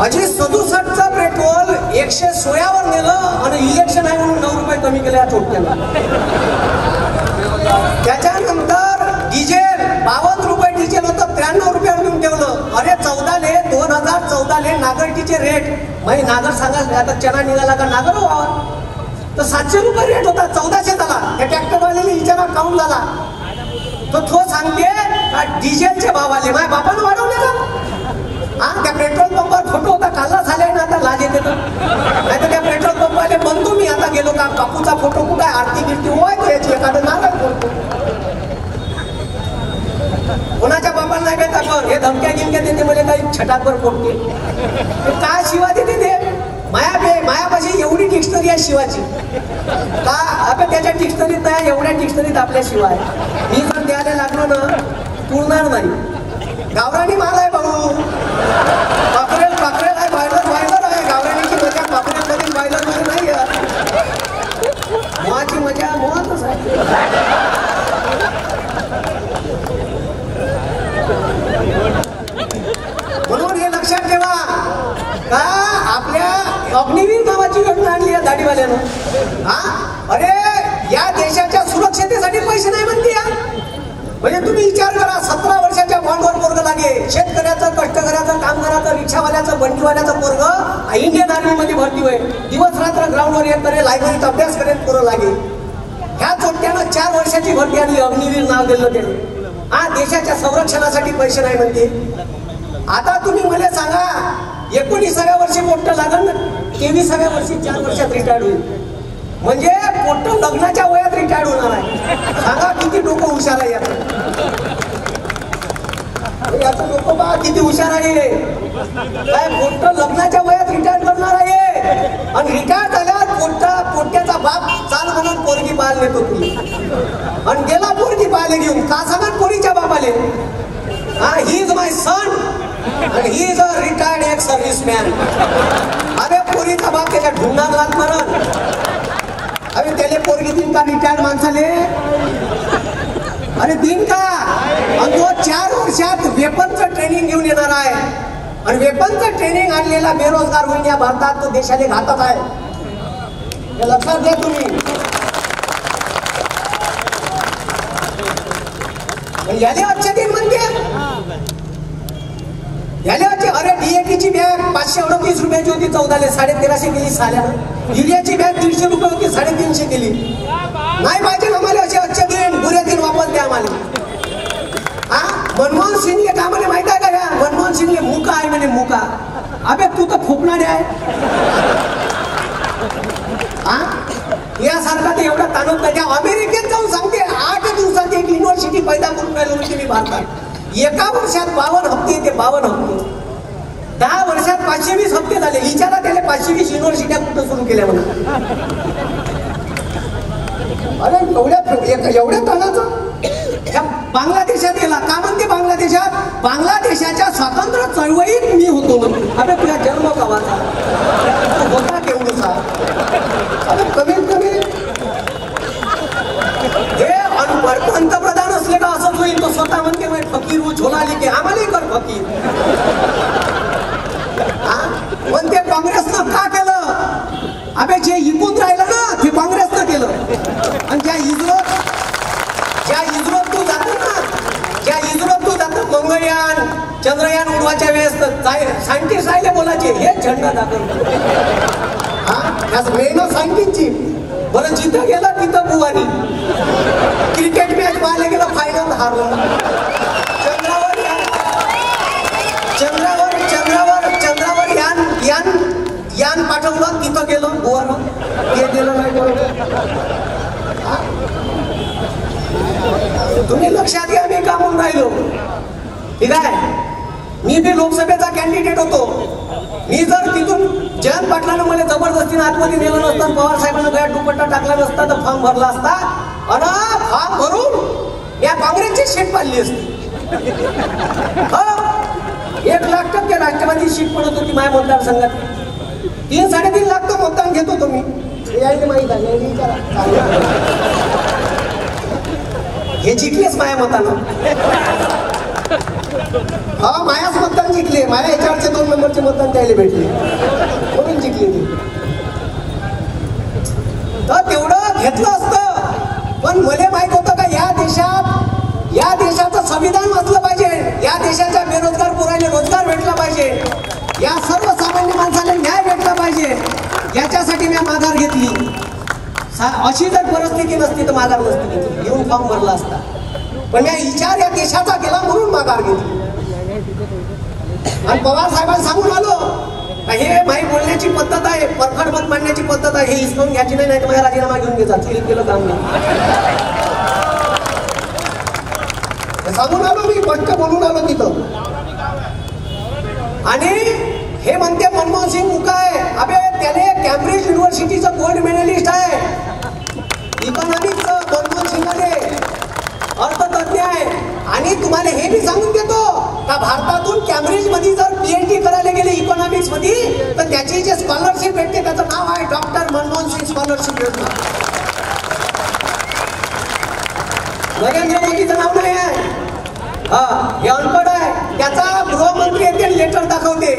अजी 67चं पेट्रोल 116 वर नेलं आणि इलेक्शन आहे म्हणून 9 रुपये कमी केले या चोट्यानं. त्याच्यानंतर डिझेल 52 रुपये डिझेल होतं 93 रुपयावर घेऊन ठेवलं. अरे 2014 नागरटीचे रेट माही नागर सांगाल आता चना निघाला का नागर व्हावा तर 700 रुपये रेट होता 1400 झाला. त्या ट्रॅक्टरवाल्याने विचारा काउंट झाला तर तो सांगते डिझेलचे भाव आले माझ्या बापानं वाढवले का. हा त्या पेट्रोल पंपावर फोटो होता कालला झाले ना आता लाज येते तर नाही तर त्या पेट्रोल पंपाले बनतो मी आता गेलो का बापूचा फोटो कुठे आरती गिरती होय तो याची एखादं नाटक करतो. कोणाच्या बापाला नाही बेता कर हे धमक्या गिमक्या देते म्हणजे काही छटाकवर पोटते काय शिवा देते ते मायापाशी एवढी डिक्शनरी आहे शिवाची का आपण त्याच्या डिक्शनरीत नाही एवढ्या डिक्शनरीत आपल्या शिवाय मी जर द्यायला लागलो ना पुरणार नाही. गावरानी माल आहे भाऊ पापरेल आहे बायलर आहे गावरानीची मजा पापरेल मध्ये बायलर मध्ये नाही मोहाची मजा मोहातच आहे. म्हणून हे लक्षात ठेवा का आपल्या अग्निवीर नावाची योजना आणली आहे दाढीवाल्यानं. हा अरे या देशाच्या सुरक्षतेसाठी पैसे नाही म्हणते या म्हणजे तुम्ही विचार करा 17 वर्षाच्या बॉन्डवर पोरग लागे शेतकऱ्याचं कष्टकऱ्याचं कामगाराचं रिक्षावाल्याचं बंडीवाल्याचं पोरग इंडियन आर्मी मध्ये भरती होईल दिवस रात्र ग्राउंडवर येत करे लायब्ररीत अभ्यास करेल पोरं लागे. ह्या चोट्यानं 4 वर्षाची भरती आणली अग्निवीर नाव दिलं त्याने. हा देशाच्या संरक्षणासाठी पैसे नाही म्हणते. आता तुम्ही मला सांगा 19व्या वर्षी पोट्ट लागल ना 23व्या वर्षी 4 वर्षात रिटायर्ड होईल म्हणजे पोट्ट लग्नाच्या वयात रिटायर्ड होणार आहे. सांगा किती डोकं हुशार आहे याचं डोकं बा किती हुशार आहे काय पोट्ट लग्नाच्या वयात रिटायर्ड करणार आहे आणि रिटायर्ड झाल्यावर पोट्ट्याचा बाप चाल म्हणून पोरगी पाहायला नेतो तुम्ही आणि गेला पोरगी पाहायला घेऊन का सांगा पोरीच्या बापाले हा he is my son and he is a retired ex-serviceman. अरे पोरीचा बाप त्याच्या ढुंगात लात मारन. अरे त्याले पोरगी दिन का रिटायर्ड माणसाले अरे दिन का आणि तो 4 वर्षात वेपनचं ट्रेनिंग घेऊन येणार आहे आणि वेपनचं ट्रेनिंग आणलेला बेरोजगार होईल या भारतात तो देशाने घातक आहे हे लक्षात घ्या तुम्ही. याले आजच्या दिन म्हणते अरे डीएटीची बॅग 538 रुपयाची होती 14ले 1350 केली साल्यानं. युरियाची बॅग 150 रुपये होती 350 केली. नाही पाहिजे आम्हाला असे अच्छे दिन बुरे दिन वापस द्या आम्हाला. हा मनमोहन सिंगले का म्हणे माहित आहे का मनमोहन सिंगले मुका आहे म्हणे मुका. अबे तू तर फोपणारे आहे हा यासारखा ते एवढा ताणत नाही. अमेरिकेत जाऊन सांगते 8 दिवसात एक युनिव्हर्सिटी पैदा करून राहिलो होती मी भारतात. एका वर्षात 52 हप्ते ते 52 हप्ते 10 वर्षात 520 हप्ते झाले. विचारा त्याला 520 युनिव्हर्सिट्या कुठं सुरू केल्या म्हणून. अरे एवढ्या ताणाचं बांगलादेशात गेला का म्हणते बांगलादेशाच्या स्वातंत्र्य चळवळीत मी होतो म्हणून. अरे तुझा जन्म गावाचा होता केवढा अरे कमीत कमी हे पंतप्रधान असले का असंच होईल. तो स्वतः म्हणते फकीर वो झोला लेके आम्हालाही कर फकीर. पण ते काँग्रेसनं का केलं अबे जे इकून राहिलं ना ते काँग्रेसनं केलं. आणि ज्या इस्रोत तू जातो मंगळयान चंद्रयान उडवायच्या वेळेस सायंटिस्ट राहिले बोलायचे हे झंडा दाखवतो. हा मेहनत सायंटिस्टची बरं जिथं गेला तिथं बुवानी. क्रिकेट मॅच पाहायला गेलं फायनल हारलं. चंद्रावर यान पाठवलं तिथं गेलं बुवानं ते गेलं नाही बरोबर. तुम्ही लक्षात घ्या मी का म्हणून राहिलो ठीक आहे. मी बी लोकसभेचा कॅन्डिडेट होतो. मी जर तिथून जयंत पाटलानं मला जबरदस्तीने आतमध्ये नेलं नसतं पवार साहेबांना गळ्यात दुपट्टा टाकला नसता तर फॉर्म भरला असता आणि फॉर्म भरून या काँग्रेसची सीट पाडली असती. 1,00,000% राष्ट्रवादी सीट पडत होती माझ्या मतदारसंघात. 3-3.5 लाख तर मतदान घेत होतो मी. माहित आहे हे जिंकलेच माझ्या मतानं. हा मायाच मतदान जिंकले, माया याच्यावरचे 2 नंबरचे मतदान द्यायला भेटले म्हणून जिंकले ते. तर तेवढं घेतलं असतं, पण मला माहित होतं का या देशाचं संविधान वाचलं पाहिजे, या देशाच्या बेरोजगार पोरांना रोजगार भेटला पाहिजे, या सर्वसामान्य माणसाला न्याय भेटला पाहिजे, याच्यासाठी मी माघार घेतली. अशी जर परिस्थिती नसती तर माघार नसती घेतली, येऊन फॉर्म भरला असता. पण या विचार या देशाचा केला म्हणून माघार घेतली. आणि पवार साहेबांना सांगून आलो हे माई बोलण्याची पद्धत आहे, परखड मत मांडण्याची पद्धत आहे, हे हिसकावून घ्यायची नाही तर माझा राजीनामा घेऊन घेतात, चुलीत केलं काम नाही. सांगून आलो मी, स्पष्ट बोलून आलो तिथं. आणि हे म्हणते मनमोहन सिंग मुका आहे, अबे त्याने कॅम्ब्रिज युनिव्हर्सिटीचं गोल्ड मेडलिस्ट आहे, इकॉनॉमिक्सचं मनमोहन सिंगाने अर्थतज्ञ आहे. आणि तुम्हाला हे मी सांगून देतो का भारतातून कॅम्ब्रिज मध्ये जर पीएचडी करायला गेले इकॉनॉमिक्स मध्ये तर त्याची जे स्कॉलरशिप भेटते त्याचं नाव आहे डॉक्टर मनमोहन सिंग स्कॉलरशिप योजना. नरेंद्र मोदीचं नाव नाही आहे, हे अनपढ आहे. त्याचा गृहमंत्री येते लेटर दाखवते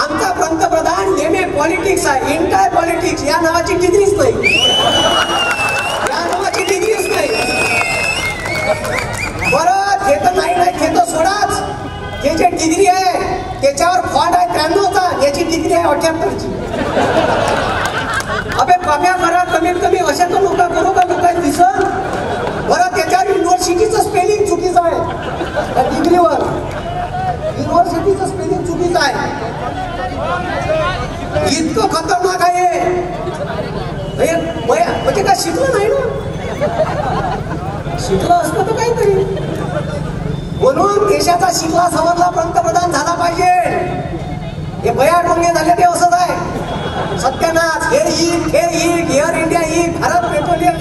आमचा पंतप्रधान एम.ए. पॉलिटिक्स आहे, इंटाय पॉलिटिक्स, या नावाची डिग्रीच नाही, या नावाची डिग्रीच नाही. बरं ते तर नाही ते तर सोडाच, ते जे डिग्री आहे त्याच्यावर फॉन्ट आहे 93चा, याची डिग्री आहे 78ची. अबे कम्या करा, कमीत कमी अशा तर नोका करू का लोकांना दिसत. बरं त्याच्यावर युनिव्हर्सिटीचं स्पेलिंग चुकीचं आहे, त्या डिग्रीवर युनिव्हर्सिटीचं स्पेलिंग चुकीचं आहे. इतकं खतरनाक आहे म्हणजे काय शिकलं नाही ना, शिकलं असतं तर काहीतरी. म्हणून देशाचा शिकला सवरला पंतप्रधान झाला पाहिजे. हे बया डोंगे झाले ते असंच आहे, सत्यानाश. हे एअर इंडिया भारत पेट्रोलियम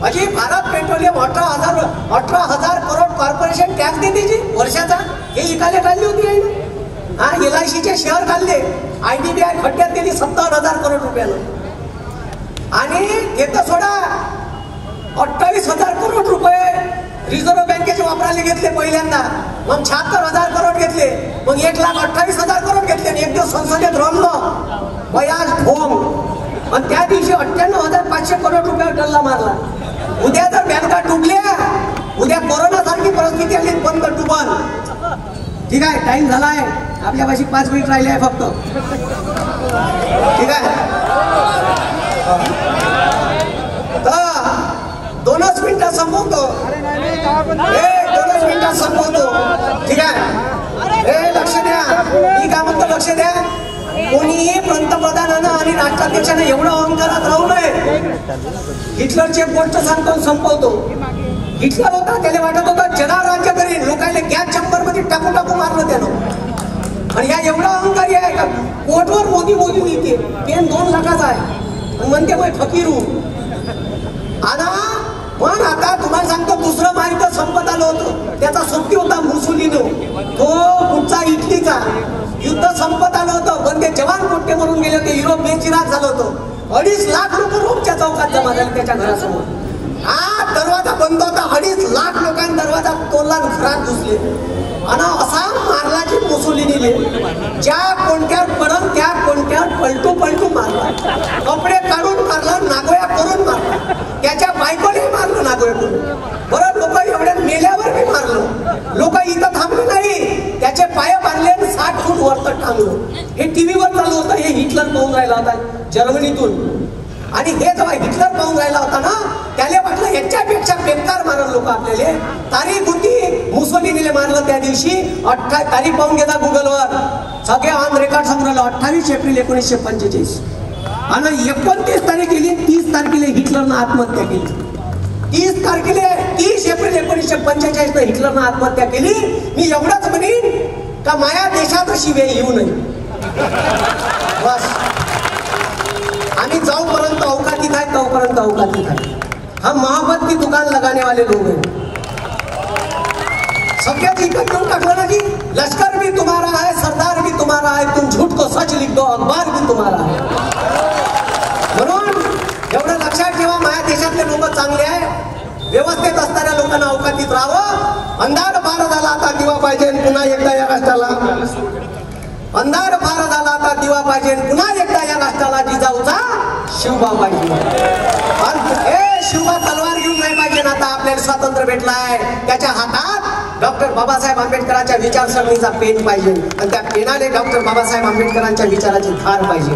अजी Bharat petroleum 18,000 crore corporation tax देते जी वर्षाचा, हे इकायला काढली होती आहे ना. हा LICचे शेअर काढले, IDBI खड्ड्यात दिली 57,000 करोड रुपयानं. आणि येतं सोडा 28,000 करोड रुपये रिझर्व्ह बँकेचे वापरायला घेतले पहिल्यांदा, मग 76,000 करोड घेतले, मग 1,28,000 करोड घेतले. आणि एक दिवस संसदेत रमलं बयाज ढोंग, आणि त्या दिवशी 98,500 करोड रुपयावर टल्ला मारला. उद्या जर बँका डुबल्या, उद्या कोरोना सारखी परिस्थिती आली बंद डुबल. ठीक आहे, टाइम झालाय, आपल्यापाशी 5 मिनिट राहिले आहे फक्त. ठीक आहे, तर 2च मिनिटात संपवतो, 2च मिनिटात संपवतो. ठीक आहे, लक्ष द्या, मी काय म्हणतो लक्ष द्या. कोणीही पंतप्रधानानं आणि राष्ट्राध्यक्षानं एवढं अहंकारात राहू नये. हिटलरची एक गोष्ट सांगतो संपवतो. हिटलर होता, त्याला वाटत होतं जगावर राज्य करीन, लोकांना गॅस चंबर मध्ये टाकू मारलं त्यानं. आणि या एवढा अहंकारी आहे का कोर्टवर मोदी लिहिते, पेन 2 लाखाचा आहे, म्हणते मग फकीर हूं. पण आता तुम्हाला सांगतो दुसरं महायुद्ध संपत आलं होतं, त्याचा सोबती होता मुसोलिनो, तो पुढचा इटलीचा. युद्ध संपत आलं होतं, पण ते जवान कोट्टे मरून गेले होते, युरोप बेचिराग झालं होतं. 2.5 लाख लोक रोमच्या चौकात जमा झाले त्याच्या घरासमोर. हा दरवाजा बंद होता, 2.5 लाख लोकांनी दरवाजा तोडला, घरात घुसले. आणि असा मारला की मुसोलिनीने ज्या कोणत्यावर पडन त्या कोणत्यावर पलटू मारला, कपडे काढून मारला, नागोया करून मारला, त्याच्या बायकोने मारलं नागोया करून. बरं लोक एवढ्या मेल्यावर बी मारलं. लोक इथं थांबले नाही, त्याचे पाय बांधले 60 फूट वरत टांगलं. हे टीव्हीवर चालू होतं, हे हिटलर पाहून राहिला होता जर्मनीतून. आणि हे जेव्हा हिटलर पाहून राहिला होता ना, त्याला वाटलं याच्यापेक्षा बेकार मारलं लोक आपल्याला. तारीख होती मुसोलिनीने मारलं त्या दिवशी, तारीख पाहून घेता गुगलवर, सगळे ऑन रेकॉर्ड समोर आलं. 28 एप्रिल 1945. आणि 29 तारीख गेली, 30 तारखेला हिटलरनं आत्महत्या केली. 30 एप्रिल 1945 हिटलरनं आत्महत्या केली. मी एवढंच म्हणेन का माया देशात अशी वेळ येऊ नये. बस आम्ही जाऊपर्यंत अवकातीत आहे, तोपर्यंत अवकातीत आहे. हम मोहब्बत की दुकान लगाने वाले लोग हैं. सगळ्याच इकडे घेऊन टाकलं ना की लष्कर भी तुम्हारा है, सरदार भी तुम्हारा है, तुम झूठ को सच लिख दो, अखबार भी तुम्हारा है. म्हणून एवढं लक्षात ठेवा, माझ्या देशातले लोक चांगले आहे, व्यवस्थित असणाऱ्या लोकांना अवकातीत राहावं. अंधार फार झाला आता दिवा पाहिजे पुन्हा एकदा या राष्ट्राला. अंधार फार झाला आता दिवा पाहिजे पुन्हा एकदा या राष्ट्राला. जिजाऊचा शिवबा पाहिजे. शिवबा तलवार घेऊन नाही पाहिजे ना. आता आपल्याला स्वातंत्र्य भेटलाय त्याच्या हातात डॉक्टर बाबासाहेब आंबेडकरांच्या विचारसरणीचा पेन पाहिजे आणि त्या पेनाने डॉक्टर बाबासाहेब आंबेडकरांच्या विचाराची धार पाहिजे.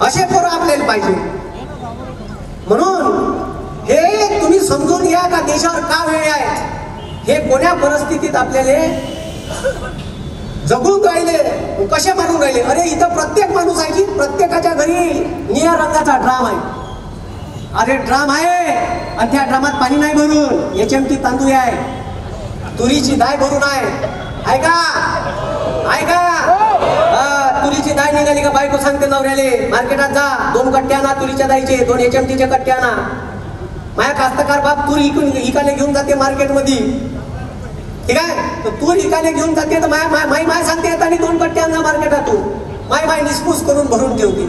असे पोरं आपल्याला पाहिजे. म्हणून हे तुम्ही समजून घ्या का देशावर का वेळ आहे. हे कोण्या परिस्थितीत आपल्याला जगून राहिले कसे मारून राहिले. अरे इथं प्रत्येक माणूस आहे की प्रत्येकाच्या घरी निळ्या रंगाचा ड्राम आहे. अरे ड्राम आहे आणि त्या ड्रामात पाणी नाही भरून HMT तांदूळ आहे, तुरीची डाळ भरून आहे का तुरीची डाळ निघाली का बायको सांगते नवऱ्याले मार्केटात जा 2 कट्ट्या ना तुरीच्या डाळीचे 2 HMTच्या कट्ट्या ना. माझ्या कास्तकार बाप तूर इकाले घेऊन जाते मार्केटमध्ये. ठीक आहे तर तूर इकाले घेऊन जाते तर माय सांगते येताना 2 कट्ट्या ना मार्केटातून माय निस्पूस करून भरून ठेवते.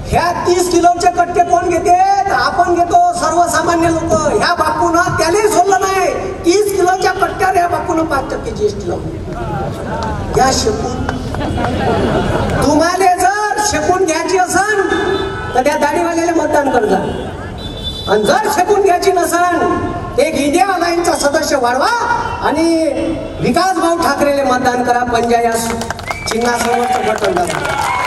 ह्या 30 किलोचे कट्टे कोण घेते. आपण घेतो सर्वसामान्य लोक. ह्या बापून त्याने सोडलं नाही. 30 किलोच्या कट्ट्यावर ह्या बापून 5% GST लावली. या शेकून तुम्हाला जर शेकून घ्यायची असेल तर त्या दाढीवाल्याला मतदान करजा आणि जर शेकून घ्यायची नसेल एक इंडिया अलायन्सचा सदस्य वाढवा आणि विकास भाऊ ठाकरेले मतदान करा. पंजा या चिन्हासमोरचं बटन दाबा.